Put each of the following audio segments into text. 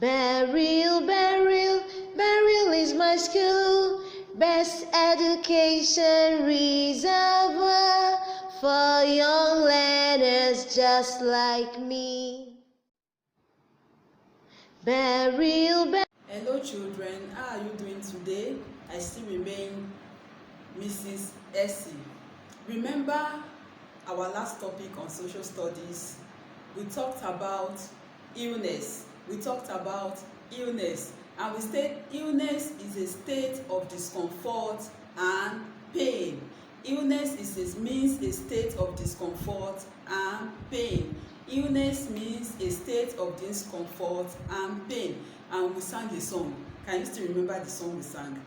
Burial, burial, burial is my school. Best education reservoir for young learners just like me. Burial, Hello children, how are you doing today? I still remain Mrs. Essie. Remember our last topic on social studies? We talked about illness. And we said illness is a state of discomfort and pain. Illness means a state of discomfort and pain. Illness means a state of discomfort and pain. And we sang a song. Can you still remember the song we sang?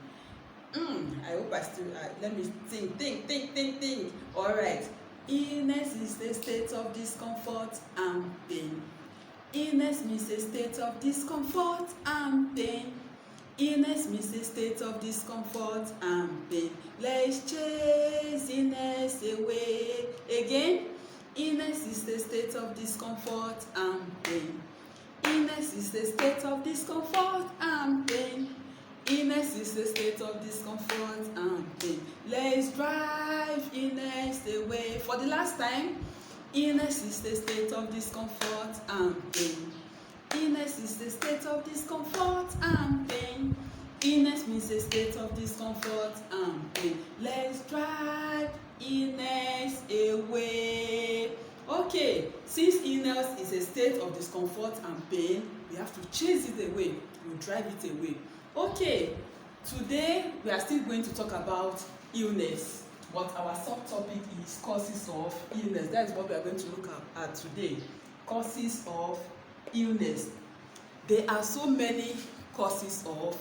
I hope let me think. All right. Illness is a state of discomfort and pain. Illness means a state of discomfort and pain. Illness means a state of discomfort and pain. Let's chase illness away. Again, illness is a state of discomfort and pain. Illness is a state of discomfort and pain. Illness is a state of discomfort and pain. Let's drive illness away. For the last time, illness is a state of discomfort and pain. Illness is a state of discomfort and pain. Illness means a state of discomfort and pain. Let's drive illness away. Okay, since illness is a state of discomfort and pain, we have to chase it away. We drive it away. Okay, today we are still going to talk about illness, but our subtopic is causes of illness. That is what we are going to look at today. Causes of illness. There are so many causes of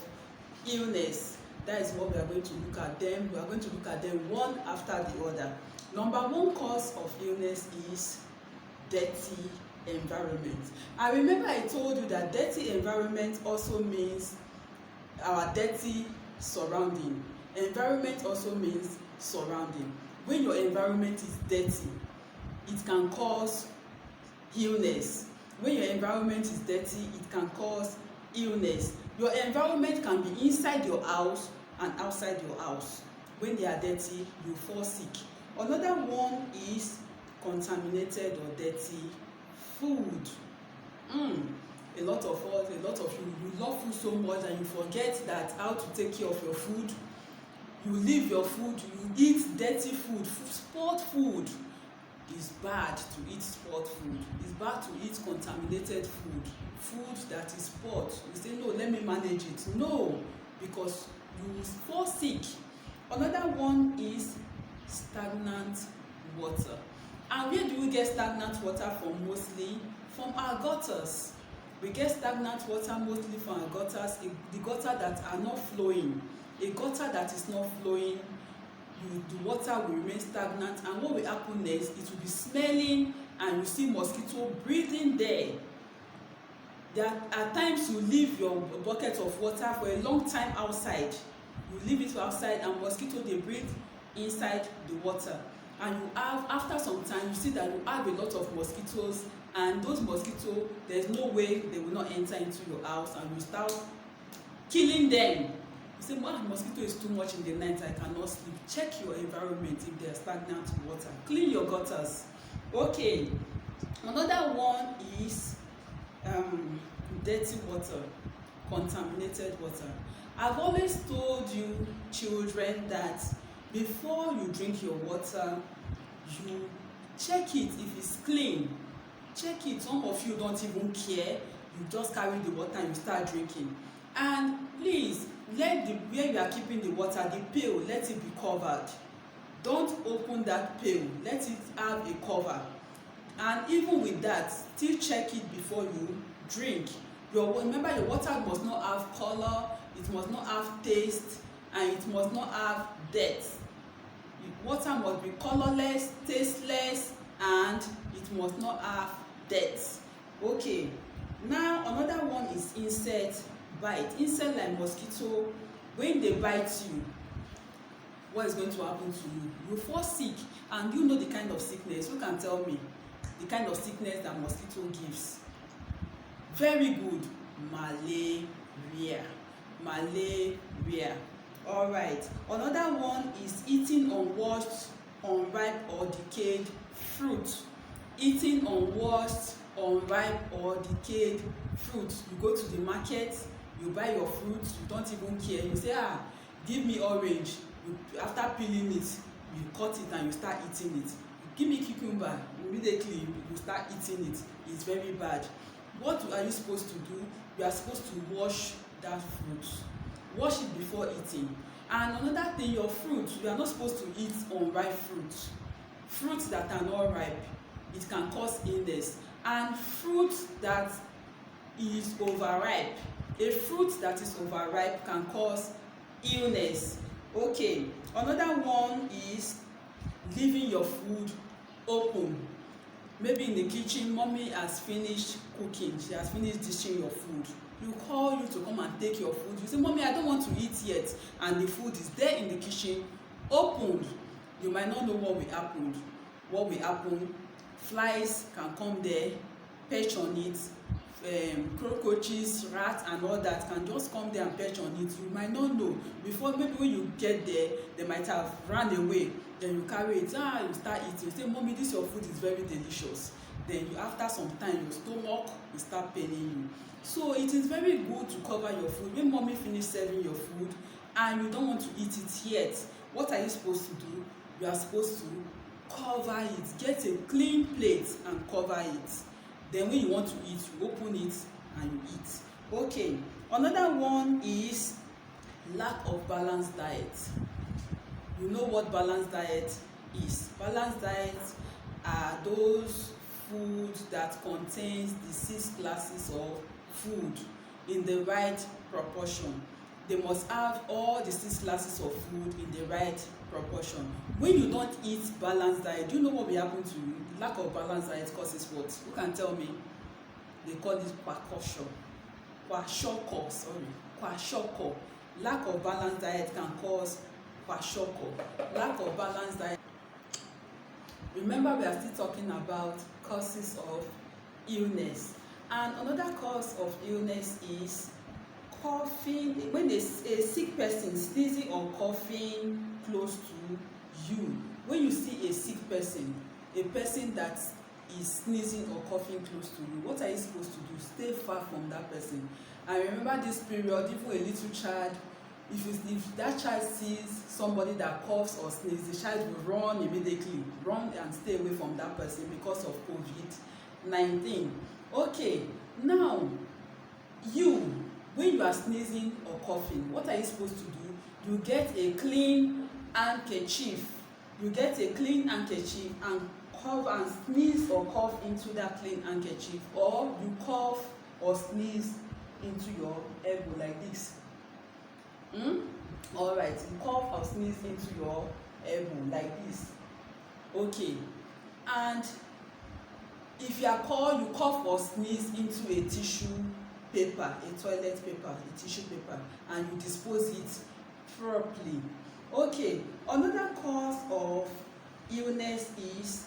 illness. That is what we are going to look at them. We are going to look at them one after the other. Number one cause of illness is dirty environment. I remember I told you that dirty environment also means our dirty surrounding. Environment also means surrounding. When your environment is dirty, it can cause illness. When your environment is dirty, it can cause illness. Your environment can be inside your house and outside your house. When they are dirty, you fall sick. Another one is contaminated or dirty food. A lot of you love food so much and you forget that how to take care of your food. You leave your food, you eat dirty food. Spoiled food is bad to eat. Spoiled food it's bad to eat. Contaminated food that is spoiled, you say no, let me manage it. No, because you will fall sick. Another one is stagnant water. And where do we get stagnant water from? Mostly from our gutters. We get stagnant water mostly from our gutters. The gutter that are not flowing. A gutter that is not flowing, the water will remain stagnant, and what will happen next? It will be smelling, and you see mosquito breathing there. At times you leave your bucket of water for a long time outside. You leave it outside, and mosquito they breathe inside the water. And you have, after some time, you see that you have a lot of mosquitoes, and those mosquitoes, there's no way they will not enter into your house, and you start killing them. You say, well, mosquito is too much in the night, I cannot sleep. Check your environment if there's stagnant water. Clean your gutters. Okay, another one is dirty water, contaminated water. I've always told you, children, that before you drink your water, you check it if it's clean. Check it. Some of you don't even care. You just carry the water and you start drinking. And please, let where you are keeping the water, the pail, let it be covered. Don't open that pail. Let it have a cover. And even with that, still check it before you drink. Remember, your water must not have color, it must not have taste, and it must not have depth. Water must be colorless, tasteless, and it must not have depth. Okay, now another one is insect bite. Insect like mosquito, when they bite you, what is going to happen to you? You fall sick, and you know the kind of sickness. Who can tell me the kind of sickness that mosquito gives? Very good. malaria. Malaria. All right. Another one is eating unwashed, unripe or decayed fruit. Eating unwashed, unripe or decayed fruit. You go to the market, you buy your fruit, you don't even care. You say, give me orange. After peeling it, you cut it and you start eating it. Give me cucumber, immediately you start eating it. It's very bad. What are you supposed to do? You are supposed to wash that fruit. Wash it before eating. And another thing, your fruit, you are not supposed to eat unripe fruit. Fruits that are not ripe, it can cause illness. And fruit that is overripe, a fruit that is overripe can cause illness. Okay, another one is leaving your food open. Maybe in the kitchen, mommy has finished cooking, she has finished dishing your food. You call you to come and take your food. You say, mommy, I don't want to eat yet, and the food is there in the kitchen, opened. You might not know what will happen. What will happen? Flies can come there, perch on it. Cockroaches, rats and all that can just come there and perch on it. You might not know. Before, maybe when you get there, they might have run away. Then you carry it, you start eating. You say, mommy, this your food is very delicious. Then you, after some time, your stomach will start paining you. So it is very good to cover your food. When mommy finish serving your food and you don't want to eat it yet, what are you supposed to do? You are supposed to cover it. Get a clean plate and cover it. Then when you want to eat, you open it and you eat. Okay, another one is lack of balanced diet. You know what balanced diet is. Balanced diet are those foods that contains the 6 classes of food in the right proportion. They must have all the 6 classes of food in the right proportion. When you don't eat balanced diet, do you know what will happen to you? Lack of balanced diet causes what? Who can tell me? They call it kwashiorkor. Kwashiorkor. Lack of balanced diet can cause kwashiorkor. Lack of balanced diet. Remember, we are still talking about causes of illness. And another cause of illness is coughing. When a sick person sneezing or coughing close to you. When you see a sick person, a person that is sneezing or coughing close to you, what are you supposed to do? Stay far from that person. And remember this period, even a little child, if that child sees somebody that coughs or sneezes, the child will run immediately, run and stay away from that person because of COVID-19. Okay, now when you are sneezing or coughing, what are you supposed to do? You get a clean handkerchief. You get a clean handkerchief and cough and sneeze or cough into that clean handkerchief, or you cough or sneeze into your elbow like this. All right, you cough or sneeze into your elbow like this. Okay, and if you are called, you cough or sneeze into a tissue paper, a toilet paper, a tissue paper, and you dispose it properly. Okay, another cause of illness is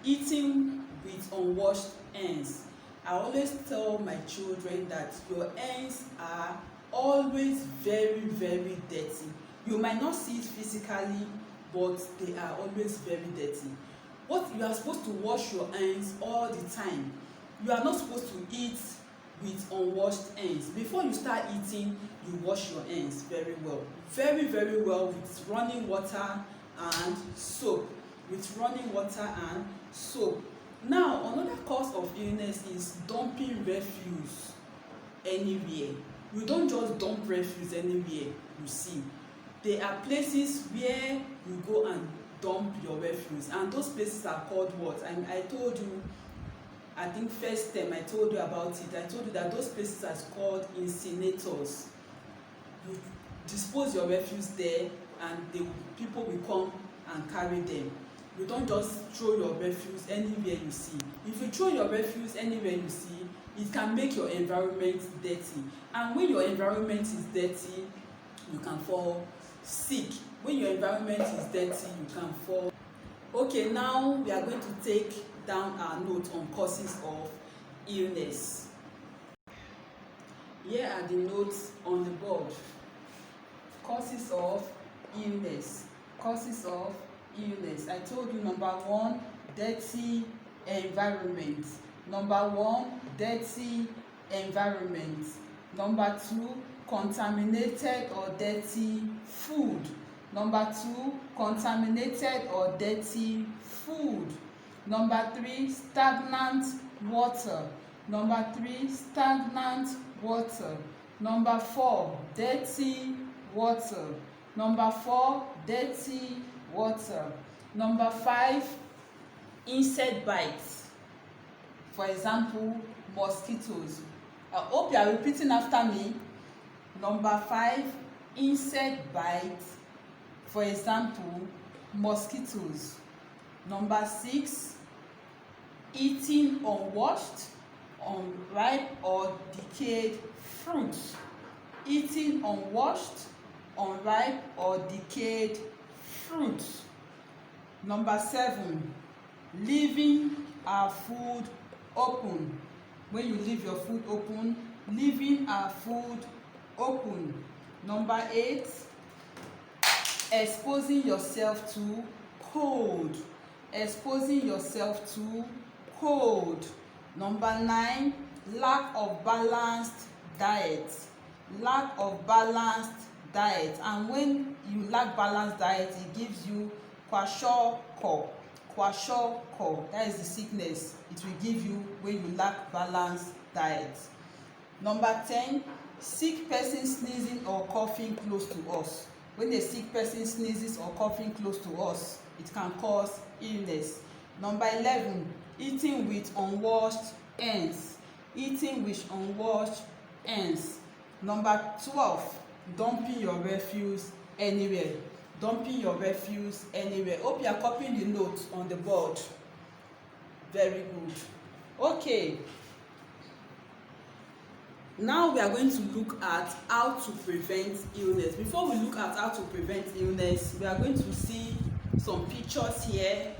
eating with unwashed hands. I always tell my children that your hands are always very, very dirty. You might not see it physically, but they are always very dirty. What you are supposed to wash your hands all the time. You are not supposed to eat with unwashed hands. Before you start eating, you wash your hands very well. Very, very well with running water and soap. With running water and soap. Now, another cause of illness is dumping refuse anywhere. You don't just dump refuse anywhere you see. There are places where you go and dump your refuse, and those places are called what? And I told you, I think first time I told you about it. I told you that those places are called incinerators. You dispose your refuse there, and people will come and carry them. You don't just throw your refuse anywhere you see. If you throw your refuse anywhere you see, it can make your environment dirty. And when your environment is dirty, you can fall sick. When your environment is dirty, you can fall. Okay, now we are going to take down our note on causes of illness. Here are the notes on the board. Causes of illness. Causes of illness. I told you, number one, dirty environment. Number one, dirty environment. Number two, contaminated or dirty food. Number two, contaminated or dirty food. Number three, stagnant water. Number three, stagnant water. Number four, dirty water. Number four, dirty water. Number five, insect bites. For example, mosquitoes. I hope you are repeating after me. Number five, insect bites. For example, mosquitoes. Number six, eating unwashed, unripe or decayed fruits. Eating unwashed, unripe or decayed fruits. Number seven, leaving our food open. When you leave your food open, leaving our food open. Number eight, exposing yourself to cold. Exposing yourself to cold. Number nine, lack of balanced diet. Lack of balanced diet. And when you lack balanced diet, it gives you kwashiorkor. Kwashiorkor, that is the sickness it will give you when you lack balanced diet. Number 10, sick person sneezing or coughing close to us. When a sick person sneezes or coughing close to us, it can cause illness. Number 11, eating with unwashed hands. Eating with unwashed hands. Number 12, dumping your refuse anywhere. Dumping your refuse anywhere. Hope you are copying the notes on the board. Very good. Okay. Now we are going to look at how to prevent illness. Before we look at how to prevent illness, we are going to see some pictures here.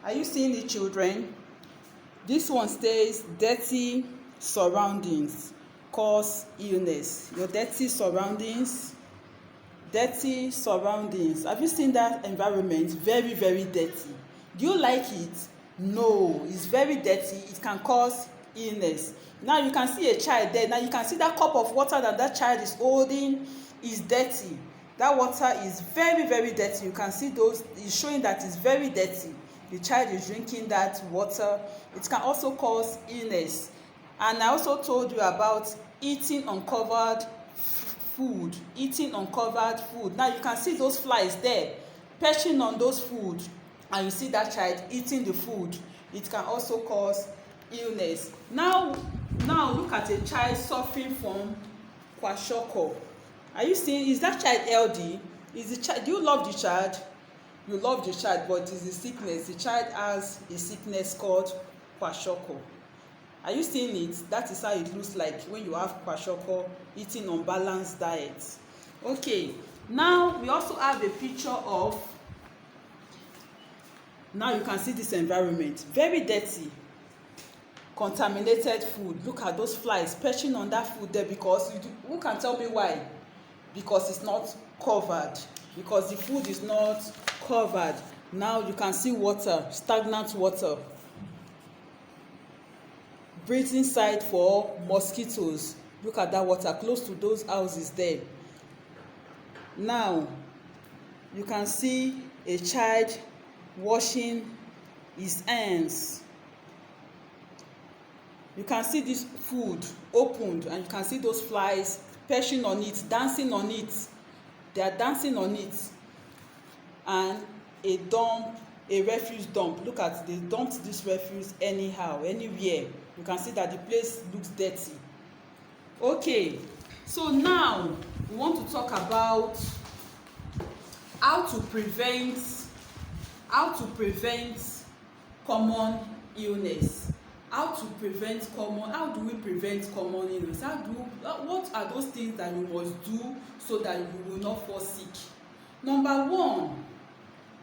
Are you seeing the children? This one says dirty surroundings cause illness. Your dirty surroundings. Dirty surroundings. Have you seen that environment? Very, very dirty. Do you like it? No, it's very dirty. It can cause illness. Now you can see a child there. Now you can see that cup of water that child is holding is dirty. That water is very, very dirty. You can see those. It's showing that it's very dirty. The child is drinking that water. It can also cause illness. And I also told you about eating uncovered food. Eating uncovered food. Now you can see those flies there perching on those food, and you see that child eating the food. It can also cause illness. Now look at a child suffering from kwashiorkor. Are you seeing? Is that child healthy? Is the child? Do you love the child? You love the child, but it's a sickness. The child has a sickness called kwashiorkor. Are you seeing it? That is how it looks like when you have kwashiorkor, eating unbalanced diet. Okay. Now we also have a picture of. Now you can see this environment. Very dirty. Contaminated food. Look at those flies perching on that food there, because who can tell me why? Because it's not covered. Because the food is not covered. Now you can see water, stagnant water. Breathing site for mosquitoes. Look at that water close to those houses there. Now you can see a child washing his hands. You can see this food opened, and you can see those flies perching on it, dancing on it. They are dancing on it. And a refuse dump. Look at, they dumped this refuse anyhow, anywhere. You can see that the place looks dirty. Okay, so now we want to talk about how to prevent common illness. How do we prevent common illness? What are those things that you must do so that you will not fall sick? Number one,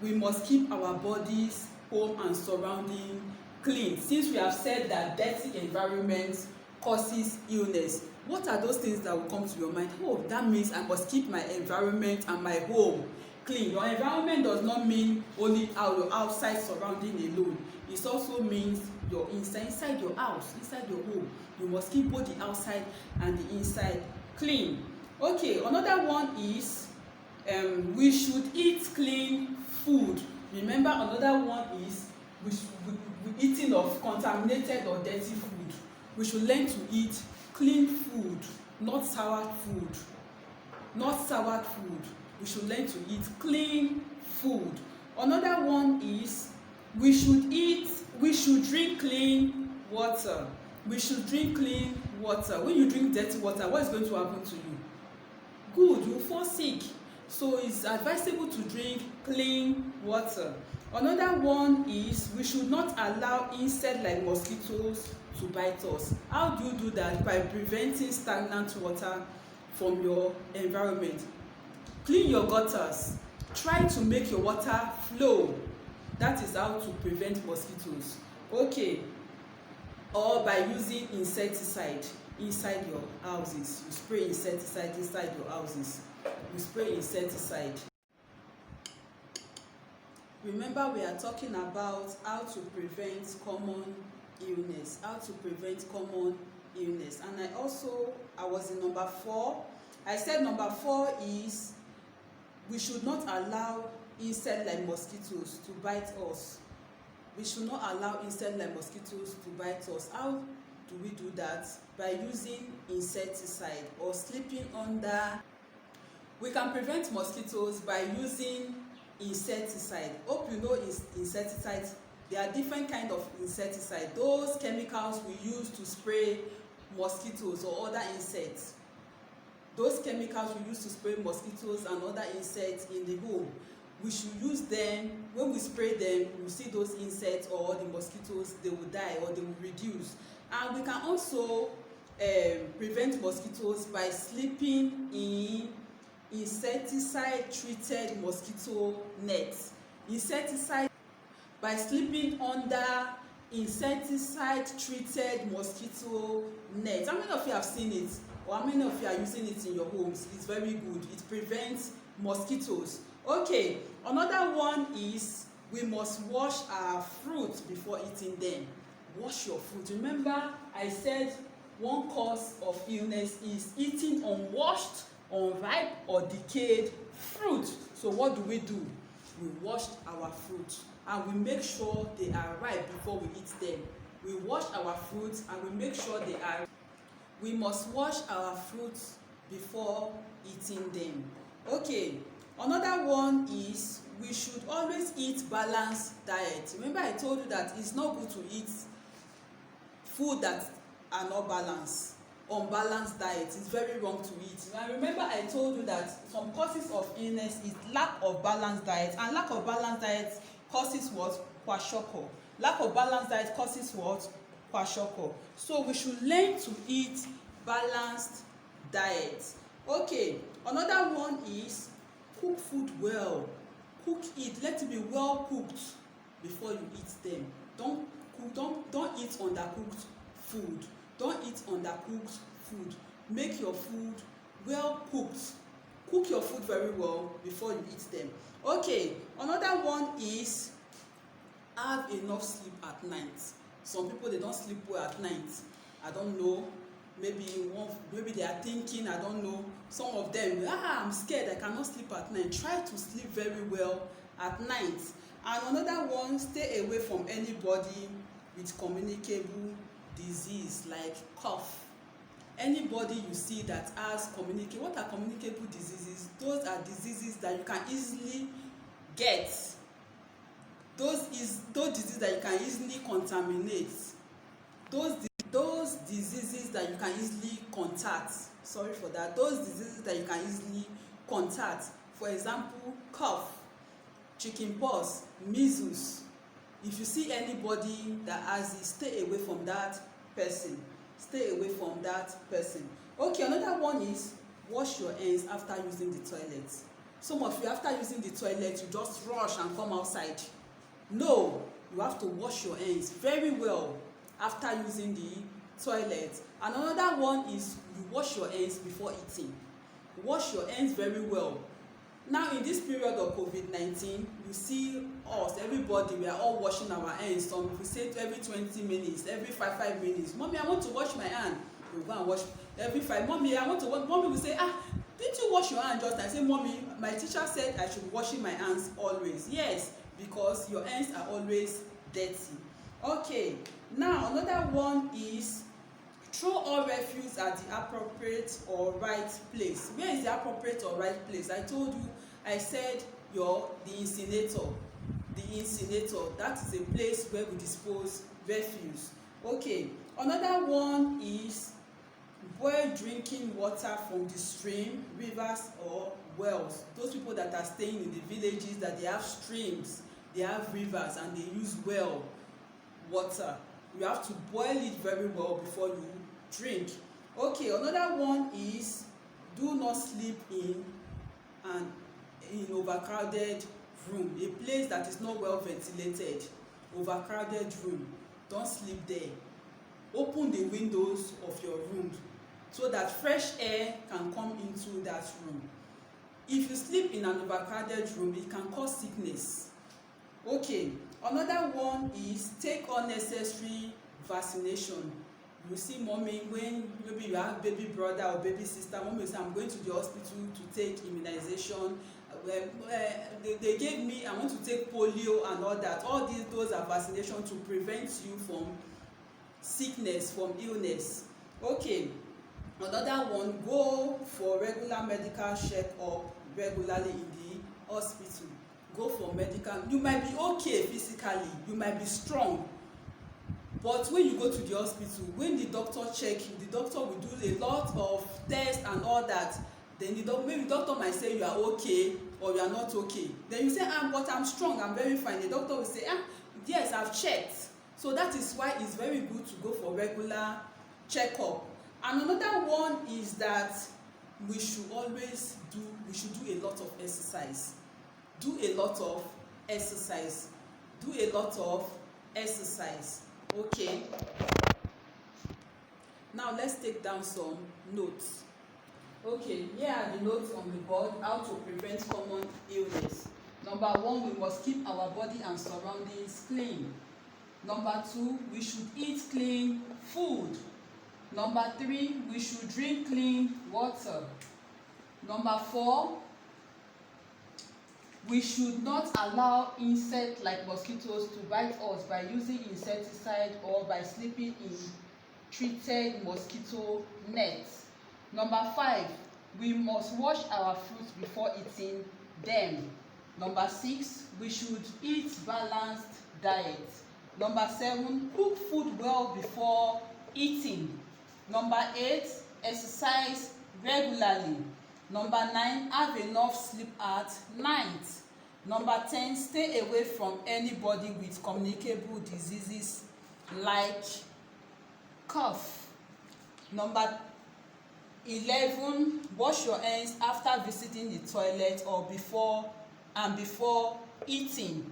we must keep our bodies, home and surrounding clean. Since we have said that dirty environments causes illness. What are those things that will come to your mind? Oh, that means I must keep my environment and my home clean. Your environment does not mean only your outside surrounding alone. It also means your inside your house, inside your home. You must keep both the outside and the inside clean. Okay, another one is we should eat clean food. Remember, another one is we eating of contaminated or dirty food. We should learn to eat clean food, not soured food. Not soured food. We should learn to eat clean food. Another one is we should drink clean water. We should drink clean water. When you drink dirty water, what is going to happen to you? Good, you fall sick. So it's advisable to drink clean water. Another one is we should not allow insects like mosquitoes to bite us. How do you do that? By preventing stagnant water from your environment. Clean your gutters. Try to make your water flow. That is how to prevent mosquitoes. Okay. Or by using insecticide inside your houses. You spray insecticide inside your houses. You spray insecticide. Remember, we are talking about how to prevent common illness. How to prevent common illness. And I was in number 4. I said number 4 is we should not allow insects like mosquitoes to bite us. We should not allow insects like mosquitoes to bite us. How do we do that? By using insecticide or sleeping under. We can prevent mosquitoes by using insecticide. Hope you know insecticides. There are different kinds of insecticide. Those chemicals we use to spray mosquitoes or other insects. Those chemicals we use to spray mosquitoes and other insects in the home. We should use them. When we spray them, you see those insects or the mosquitoes, they will die or they will reduce. And we can also prevent mosquitoes by sleeping in insecticide treated mosquito nets. Insecticide by sleeping under insecticide treated mosquito nets. How many of you have seen it? Or how many of you are using it in your homes? It's very good. It prevents mosquitoes. Okay, another one is we must wash our fruits before eating them. Wash your fruit. Remember, I said one cause of illness is eating unwashed, unripe, or decayed fruit. So what do? We wash our fruit and we make sure they are ripe before we eat them. We wash our fruits and we make sure they are. We must wash our fruits before eating them. Okay, another one is we should always eat balanced diet. Remember, I told you that it's not good to eat food that are not balanced. Unbalanced diet is very wrong to eat. And remember, I told you that some causes of illness is lack of balanced diet, and lack of balanced diet causes what? Kwashiorkor. Lack of balanced diet causes what? Kwashiorkor. So we should learn to eat balanced diet. Okay, another one is cook food well. Cook it. Let it be well cooked before you eat them. Don't eat undercooked food. Don't eat undercooked food. Make your food well cooked. Cook your food very well before you eat them. Okay, another one is have enough sleep at night. Some people, they don't sleep well at night. I don't know. Maybe they are thinking, I don't know. Some of them, I'm scared, I cannot sleep at night. Try to sleep very well at night. And another one, stay away from anybody with communicable disease like cough. Anybody you see that has what are communicable diseases? Those are diseases that you can easily get. Those diseases that you can easily contaminate. Those diseases that you can easily contact. Sorry for that. Those diseases that you can easily contact. For example, cough, chickenpox, measles. If you see anybody that has it, stay away from that person. Stay away from that person. Okay, another one is wash your hands after using the toilet. Some of you, after using the toilet, you just rush and come outside. No, you have to wash your hands very well after using the toilet. And another one is you wash your hands before eating. Wash your hands very well. Now in this period of COVID-19, you see us, everybody, we are all washing our hands. Some people say every 20 minutes, every 5 minutes. Mommy, I want to wash my hand. You go and wash every 5. Mommy, I want to wash. Mommy will say, didn't you wash your hand just? I say, Mommy, my teacher said I should washing my hands always. Yes, because your hands are always dirty. Okay, now another one is throw all refuse at the appropriate or right place. Where is the appropriate or right place? I told you, I said the incinerator. The incinerator, that is a place where we dispose refuse. Okay, another one is boil drinking water from the stream, rivers or wells. Those people that are staying in the villages that they have streams, they have rivers and they use well water. You have to boil it very well before you drink. Okay, another one is do not sleep in an overcrowded room, a place that is not well ventilated. Overcrowded room, don't sleep there. Open the windows of your room so that fresh air can come into that room. If you sleep in an overcrowded room, it can cause sickness. Okay, another one is take unnecessary vaccination. You see mommy, when maybe you have baby brother or baby sister, mommy say, I'm going to the hospital to take immunization. They gave me, I want to take polio and all that. All those are vaccinations to prevent you from sickness, from illness. Okay, another one, go for regular medical check-up regularly in the hospital. Go for medical. You might be okay physically, you might be strong, but when you go to the hospital, when the doctor check you, the doctor will do a lot of tests and all that. Then maybe the doctor might say you are okay or you are not okay. Then you say, but I'm strong, I'm very fine. The doctor will say, yes, I've checked. So that is why it's very good to go for regular checkup. And another one is that we should do a lot of exercise. Do a lot of exercise. Do a lot of exercise. Okay. Now let's take down some notes. Okay, here are the notes on the board, how to prevent common illness. Number 1, we must keep our body and surroundings clean. Number 2, we should eat clean food. Number 3, we should drink clean water. Number 4, we should not allow insects like mosquitoes to bite us by using insecticide or by sleeping in treated mosquito nets. Number 5, we must wash our fruits before eating them. Number 6, we should eat balanced diet. Number 7, cook food well before eating. Number 8, exercise regularly. Number 9, have enough sleep at night. Number 10, stay away from anybody with communicable diseases like cough. Number 11, wash your hands after visiting the toilet or before eating.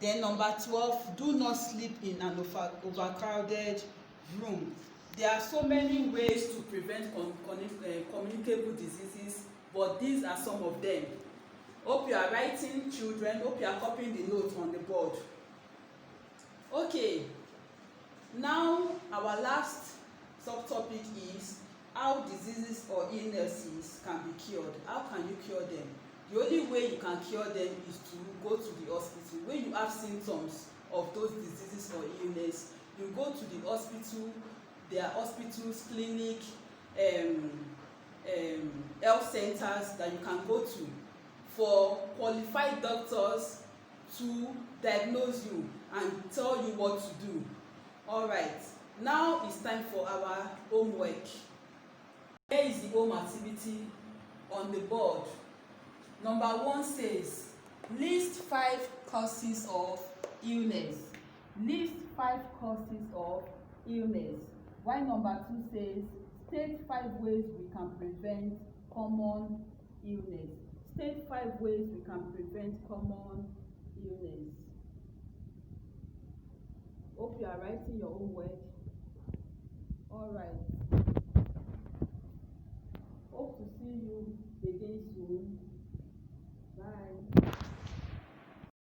Then number 12, do not sleep in an overcrowded room. There are so many ways to prevent communicable diseases, but these are some of them. Hope you are writing, children. Hope you are copying the notes on the board. Okay, now our last subtopic is how diseases or illnesses can be cured. How can you cure them? The only way you can cure them is to go to the hospital. When you have symptoms of those diseases or illness, you go to the hospital. There are hospitals, clinic, health centers that you can go to for qualified doctors to diagnose you and tell you what to do. All right, now it's time for our homework. Here is the home activity on the board. Number 1 says, list 5 causes of illness. List 5 causes of illness. While number 2 says, state 5 ways we can prevent common illness. State 5 ways we can prevent common illness. Hope you are writing your homework. Alright. Hope to see you again soon.